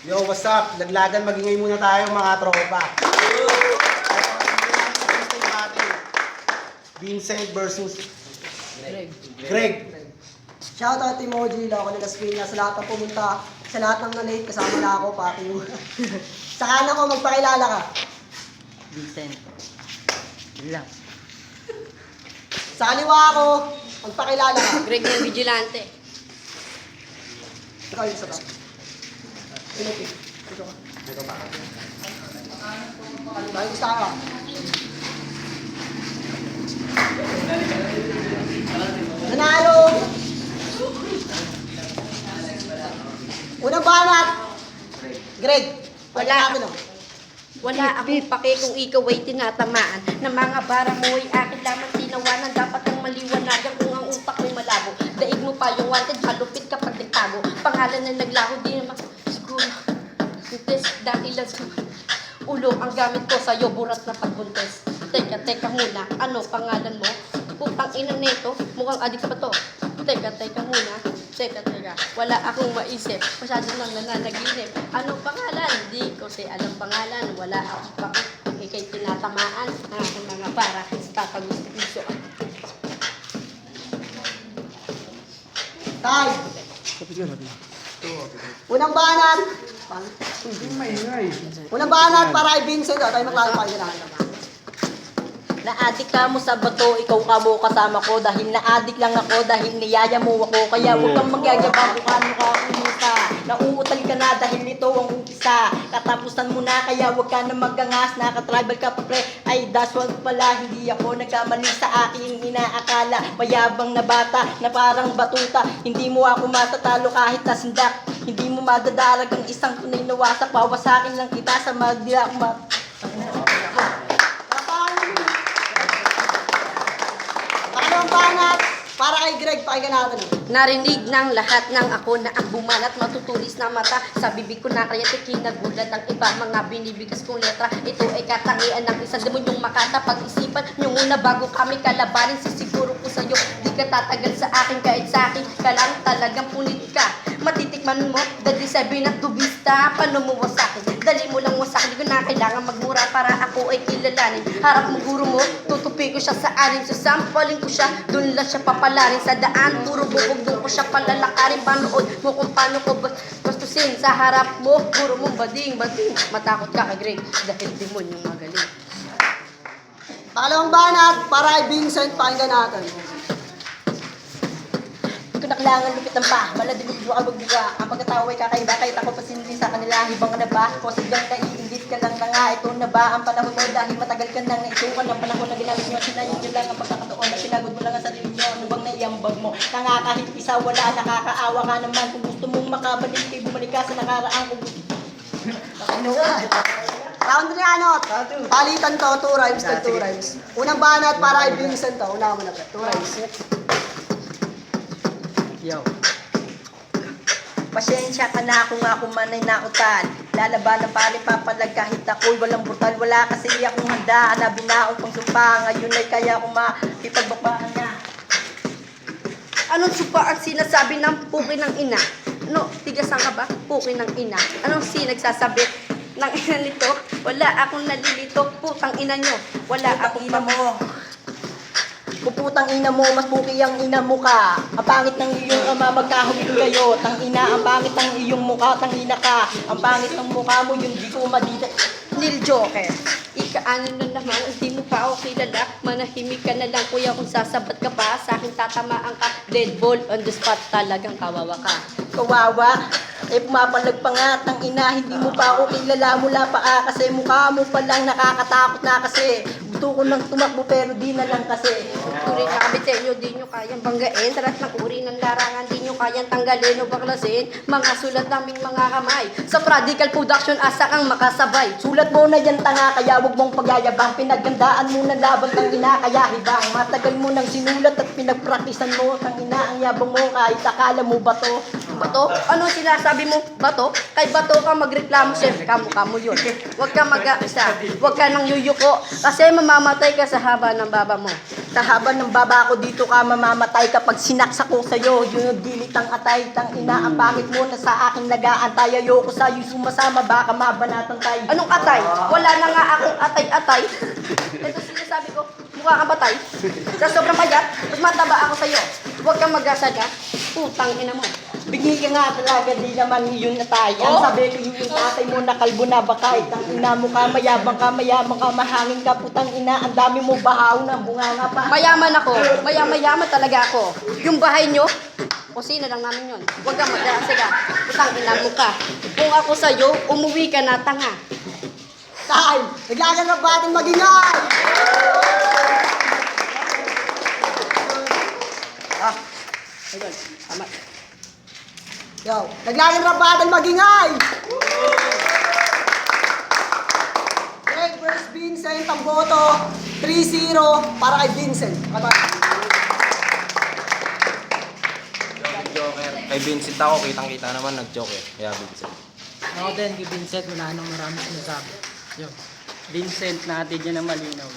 Yo, what's up? Laglagan, magingay muna tayo mga tropa. Vincent versus Greg. Shoutout Emoji, Loco nila Spina, sa lahat ng pumunta, sa lahat ng na-late, kasama na ako, pati mo. Sa kanan ko, magpakilala ka. Vincent. Yun lang. Sa kaliwa ako, magpakilala ka. Greg yung vigilante. Ikaw yung isa ka. Pinupi. Ito ka. Ito pa. Bakit gusto ka? Nanalo! Unang banat! Greg! Wala. Namin, oh. Wala akong pake kung ikaw ay tinatamaan na mga bara mo ay akin lamang tinawanan. Dapat ang maliwanagan kung ang utak mo'y malabo. Daig mo pa yung wanted, halupit kapag nagtago. Pangalan na naglaho, di naman siguro. Sintes, dahilan sa ulo ang gamit ko sa'yo, burat na pagbuntes. Teka muna, ano pangalan mo? Putang ina nito, mukhang adik pa to. Teka muna. Teka. Wala akong maisip. Masyado nang nananaginip. Anong pangalan? Di ko alam pangalan. Wala akong pakit. Kung ikay tinatamaan, ang aking mga para sa pag-gusto. Tay! Unang banat! Unang banat para kay Vincent. Tayo maglalapay na lang. Na-addict ka mo sa bato, ikaw ka mo kasama ko. Dahil na-addict lang ako, dahil niyaya mo ako. Kaya huwag kang magyayabang kung ano ka kumita. Nauutal ka na dahil ito ang umpisa. Katapusan mo na, kaya huwag ka na magangas. Naka-tribal ka pa pre, ay daswag pala. Hindi ako nagkamali sa aking inaakala. Mayabang na bata, na parang batuta. Hindi mo ako matatalo kahit nasindak. Hindi mo madadarag ang isang tunay na wasak. Pawasakin lang kita sa magdila ako Pangalawang banat para kay Greg. Pakinggan natin. Narinig ng lahat ng ako na ang bumanat matutulis na mata sa bibig ko na kaya kinagulat ang iba mga binibigas kong letra. Ito ay katangian ng isang demonyong makata. Pag-isipan nyo muna bago kami kalabanin. Sisiguro ko sa'yo di ka tatagal sa akin kahit sa akin ka lang talagang punit ka. Matitikman mo the 7 at dubista. Paano mo wasakin? Dali mo lang wasakin. Di ko na kailangan magmura para ako ay kilalanin. Harap mo guro mo, tutupi ko siya sa anin. Sasampalin ko siya, dun lang siya papalarin sa daan. Puro bubog, doon ko siya palalakarin. Panood mo kung paano ko bastusin. Sa harap mo, guro mo bading. Matakot ka kay Greg dahil demonyong magaling. Pangalawang banat para kay Vincent. Pakinggan natin. Hindi ko na kailangan lupitan pa. Maladigod mo kabagbuga. Ang pagkatao ay kakaiba. Kahit ako pasindi sa kanila. Hibang na ba? Posigang kaiingit ka lang na nga. Ito na ba ang panahon mo? Dahil matagal ka nang naisukan ng panahon na ginamit nyo. Sinayin nyo lang ang pagkakataon na pinagod mo lang ang sarili nyo. Ano bang naiambag mo? Nangakahit isa wala. Nakakaawa ka naman. Kung gusto mong makabalik kay bumalik ka sa nakaraan. Kung gusto Round 3 ano? Palitan to, 2 rhymes to 2 rhymes. Unang banat para kay Vincent to. Una mo na pre. 2 rhymes. Yo. Pasensya ka na kung ako man ay nautal. Lalaban ng pari papalag kahit ako'y walang brutal. Wala kasi akong handa na binaong pang sumpa. Ngayon ay kaya akong makipagbakbakan na. Anong supa ang sinasabi ng puki ng ina? Ano, tigasan ka ba? Puki ng ina. Anong nagsasabi ng ina nito? Wala akong nalilito, putang ina nyo. Wala akong ina mo. Kuputang ina mo, mas puki ang ina mo ka. Ang pangit ng iyong ama, magkahubig kayo. Tang ina, ang pangit ng iyong mukha, tang ina ka. Ang pangit ng mukha mo, yung di ko madita. Lil Joker, ika-ano na naman, hindi mo pa ako kilala. Manahimik ka na lang kuya kung sasabat ka pa. Sa akin tatamaan ka, dead ball on the spot, talagang kawawa ka. Kawawa, pumapalag pa nga, tang ina, hindi mo pa ako kilala mula pa kasi mukha mo palang nakakatakot na kasi. Gusto ko nang tumakbo pero di na lang kasi. Uri na kami sa inyo, di nyo kayang banggain. Tarat ng uri ng larangan, di nyo kayang tanggalin o baklasin. Mga sulat naming mga kamay. Sa Radical Production, asa kang makasabay. Sulat mo na yan tanga, kaya wag mong pagyayabang. Pinagandaan mo na laban tang ina, kaya hibang. Matagal mo nang sinulat at pinagpraktisan mo. Tang ina, ang yabang mo, kahit akala mo ba to? Bato? Ano sinasabi mo? Bato? Kay Bato ka magreklamo, sir. Kamo yun. Huwag ka mag-isa. Huwag ka nang yuyuko. Kasi mamamatay ka sa haba ng baba mo. Sa haba ng baba ko dito ka mamamatay kapag sinaksak ko sa'yo. Yun yung dilitang atay, tang ina. Ang pangit mo na sa aking nag-aantay. Ayoko sa'yo sumasama, baka mabanatan tayo. Anong atay? Wala na nga akong atay-atay. Ito sinasabi ko, mukha kang batay. Sa sobrang payat, mas mataba ako sa'yo. Huwag kang mag-asada. Putang ina mo. Bingi ka nga talaga, di naman yun atay. Ang sabi ko yung tatay mo na kalbo na bakay. Tang ina mo ka, mayabang ka, mahangin ka, putang ina. Ang dami mo bahaw na bunga nga pa. Mayaman ako. Mayaman talaga ako. Yung bahay nyo, kusina lang namin yun. Huwag kang mag-asada. Putang ina mo ka. Kung ako sa'yo, umuwi ka na, tanga. Time! Naglaganap ba ating magingay? Ayun, tama. Yo, naglaganap ba ating magingay? Greg versus Vincent, ang boto, 3-0 para kay Vincent. Joker. Kay Vincent ako, kitang-kita naman nag-joker. Kaya Vincent. Ako din, kay Vincent, wala nang marami sinasabi. Yun. Vincent, natin niya na malinaw.